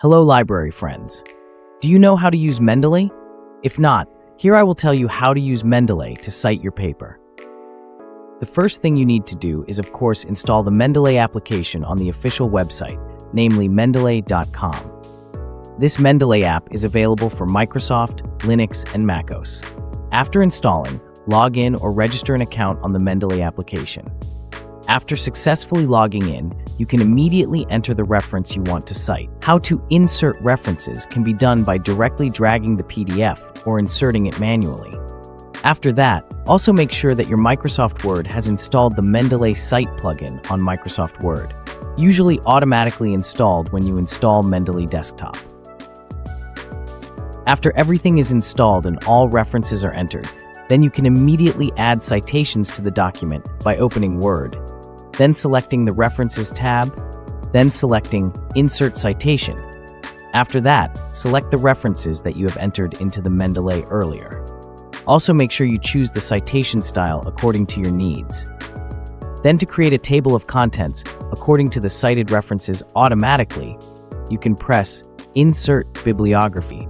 Hello, library friends. Do you know how to use Mendeley? If not, here I will tell you how to use Mendeley to cite your paper. The first thing you need to do is, of course, install the Mendeley application on the official website, namely mendeley.com. This Mendeley app is available for Microsoft, Linux, and macOS. After installing, log in or register an account on the Mendeley application. After successfully logging in, you can immediately enter the reference you want to cite. How to insert references can be done by directly dragging the PDF or inserting it manually. After that, also make sure that your Microsoft Word has installed the Mendeley Cite plugin on Microsoft Word, usually automatically installed when you install Mendeley Desktop. After everything is installed and all references are entered, then you can immediately add citations to the document by opening Word, then selecting the References tab, then selecting Insert Citation. After that, select the references that you have entered into the Mendeley earlier. Also make sure you choose the citation style according to your needs. Then to create a table of contents according to the cited references automatically, you can press Insert Bibliography